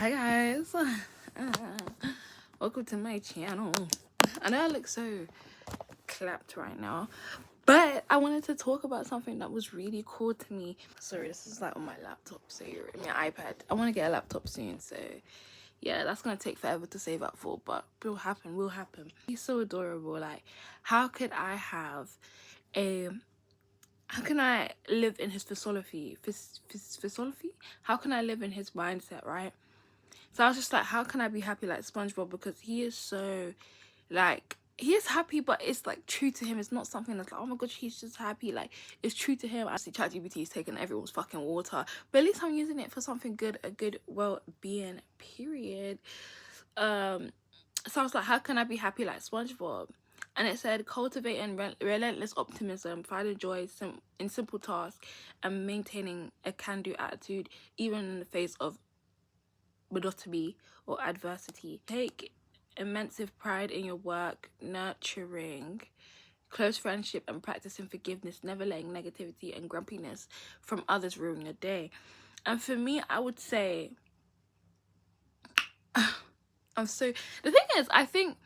Hi guys, welcome to my channel. I know I look so clapped right now, but I wanted to talk about something that was really cool to me. Sorry, this is like on my laptop, so you're in my iPad. I want to get a laptop soon, so yeah, that's gonna take forever to save up for, but will happen. He's so adorable. Like, how could I have a how can I live in his philosophy? Philosophy? How can I live in his mindset, right? So I was just like, how can I be happy like SpongeBob? Because he is so, like, he is happy, but it's like true to him. It's not something that's like, oh my gosh, he's just happy. Like, it's true to him. I see ChatGPT is taking everyone's fucking water, but at least I'm using it for something good, a good well-being, period. So I was like, how can I be happy like SpongeBob? And it said, cultivating relentless optimism, finding joy in simple tasks, and maintaining a can-do attitude, even in the face of monotony or adversity. Take immense pride in your work, nurturing close friendship and practicing forgiveness, never letting negativity and grumpiness from others ruin your day. And for me, I would say, the thing is, I think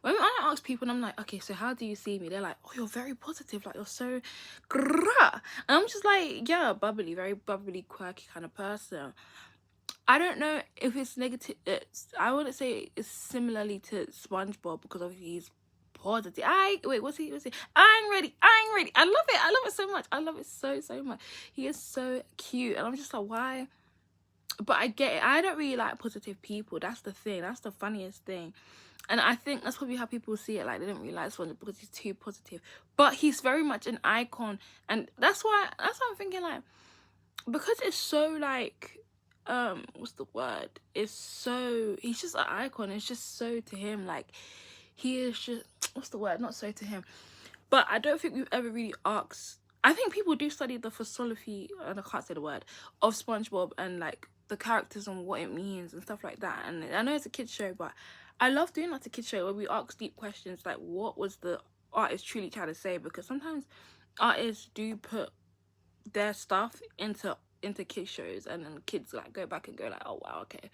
when I ask people and I'm like, okay, so how do you see me? They're like, oh, you're very positive, like you're so grrrr. And I'm just like, yeah, bubbly, very bubbly, quirky kind of person. I don't know if it's negative. I wouldn't say it's similarly to SpongeBob because obviously he's positive. What's he? I'm ready. I love it. I love it so much. I love it so much. He is so cute, and I'm just like, why? But I get it. I don't really like positive people. That's the thing. That's the funniest thing. And I think that's probably how people see it. Like, they don't really like SpongeBob because he's too positive. But he's very much an icon, and that's why I'm thinking, like, because it's so like what's the word, it's so, he's just an icon. It's just so to him, like, he is just, what's the word, not so to him, but I don't think we've ever really asked. I think people do study the philosophy, and I can't say the word, of SpongeBob and like the characters and what it means and stuff like that. And I know it's a kids show, but I love doing that to kids show where we ask deep questions like, what was the artist truly trying to say? Because sometimes artists do put their stuff into kids shows, and then kids like go back and go like, oh wow, okay,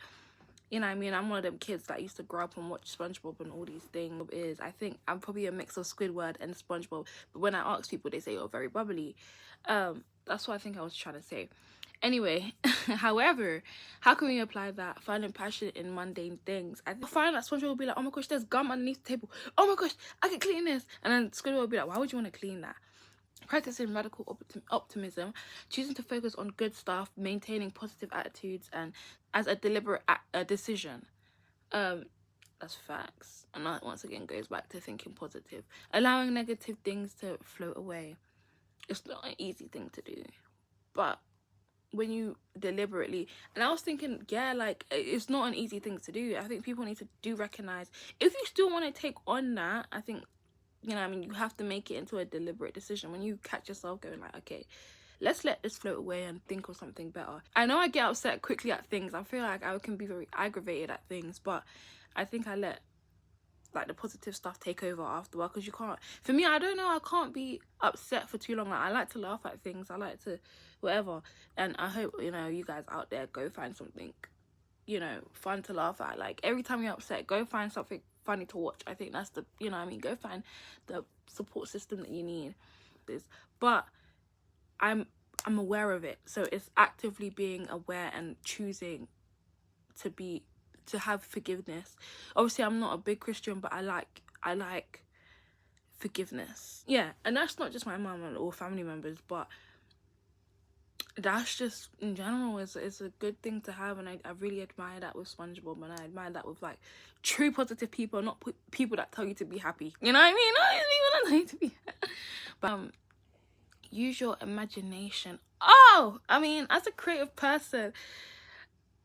you know what I mean? I'm one of them kids that used to grow up and watch SpongeBob and all these things. I think I'm probably a mix of Squidward and SpongeBob, but when I ask people, they say, oh, very bubbly. That's what I think I was trying to say. Anyway, however, how can we apply that? Finding passion in mundane things. I find that SpongeBob will be like, oh my gosh, there's gum underneath the table. Oh my gosh, I can clean this. And then Squidward will be like, why would you want to clean that? Practicing radical optimism, choosing to focus on good stuff, maintaining positive attitudes, and as a deliberate decision. That's facts. And that once again goes back to thinking positive. Allowing negative things to float away. It's not an easy thing to do, but when you deliberately, and I was thinking, yeah, like, it's not an easy thing to do. I think people need to do recognize, if you still want to take on that, I think, you know what I mean, you have to make it into a deliberate decision. When you catch yourself going like, okay, let's let this float away and think of something better. I know I get upset quickly at things. I feel like I can be very aggravated at things, but I think I let like the positive stuff take over after a while, because you can't, for me, I don't know, I can't be upset for too long. Like, I like to laugh at things, I like to whatever, and I hope, you know, you guys out there go find something, you know, fun to laugh at. Like, every time you're upset, go find something funny to watch. I think that's the, you know what I mean, go find the support system that you need. But I'm aware of it, so it's actively being aware and choosing to have forgiveness. Obviously, I'm not a big Christian, but I like forgiveness. Yeah, and that's not just my mum or family members, but that's just in general, is a good thing to have. And I really admire that with SpongeBob, and I admire that with like true positive people, not people that tell you to be happy, you know what I mean? Not people that tell you to be but use your imagination. Oh, I mean, as a creative person,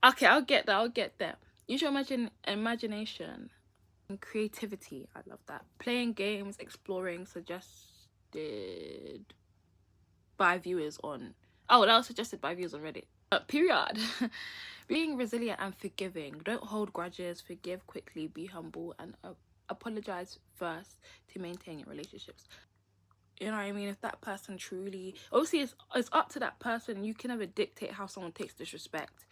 okay, I'll get there. Use your imagination and creativity. I love that. Playing games, exploring, suggested by viewers on, oh, that was suggested by viewers on Reddit. Period. Being resilient and forgiving. Don't hold grudges. Forgive quickly. Be humble and apologize first to maintain your relationships. You know what I mean? If that person truly, obviously it's up to that person. You can never dictate how someone takes disrespect,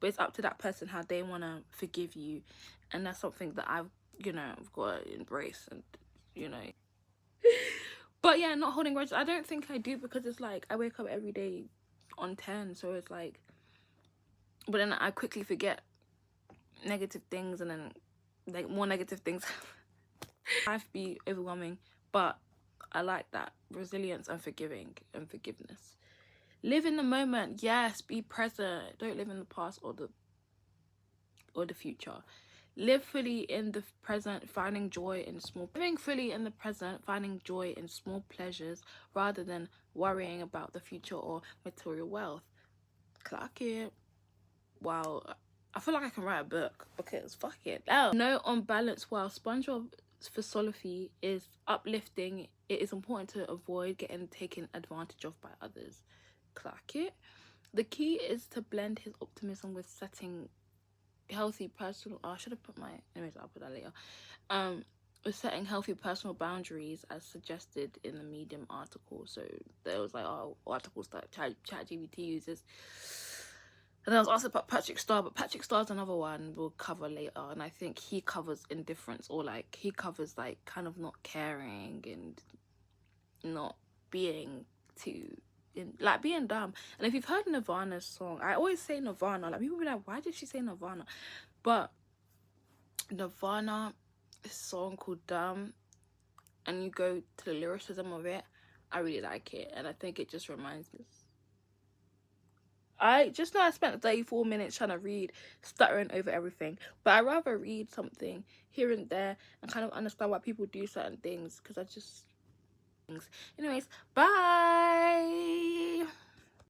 but it's up to that person how they want to forgive you. And that's something that I've got to embrace, and but yeah, not holding grudges, I don't think I do, because it's like I wake up every day on 10, so it's like, but then I quickly forget negative things, and then like more negative things life be overwhelming. But I like that resilience and forgiveness. Live in the moment. Yes, be present. Don't live in the past or the future. Live fully in the present, finding joy in living fully in the present, finding joy in small pleasures rather than worrying about the future or material wealth. Clock it. Wow, I feel like I can write a book, because fuck it. No, on balance, while SpongeBob's philosophy is uplifting, it is important to avoid getting taken advantage of by others. Clock it. The key is to blend his optimism with setting healthy personal, I should have put my, anyways, I'll put that later. With setting healthy personal boundaries as suggested in the Medium article. So there was like articles that ChatGPT uses. And I was asked about Patrick Star, but Patrick Star's another one we'll cover later, and I think he covers indifference, or like he covers like kind of not caring and not being too like being dumb. And if you've heard Nirvana's song, I always say Nirvana, like people be like, why did she say Nirvana? But Nirvana, a song called Dumb, and you go to the lyricism of it, I really like it, and I think it just reminds me. I just know I spent 34 minutes trying to read, stuttering over everything, but I'd rather read something here and there and kind of understand why people do certain things, because I just... Anyways, bye!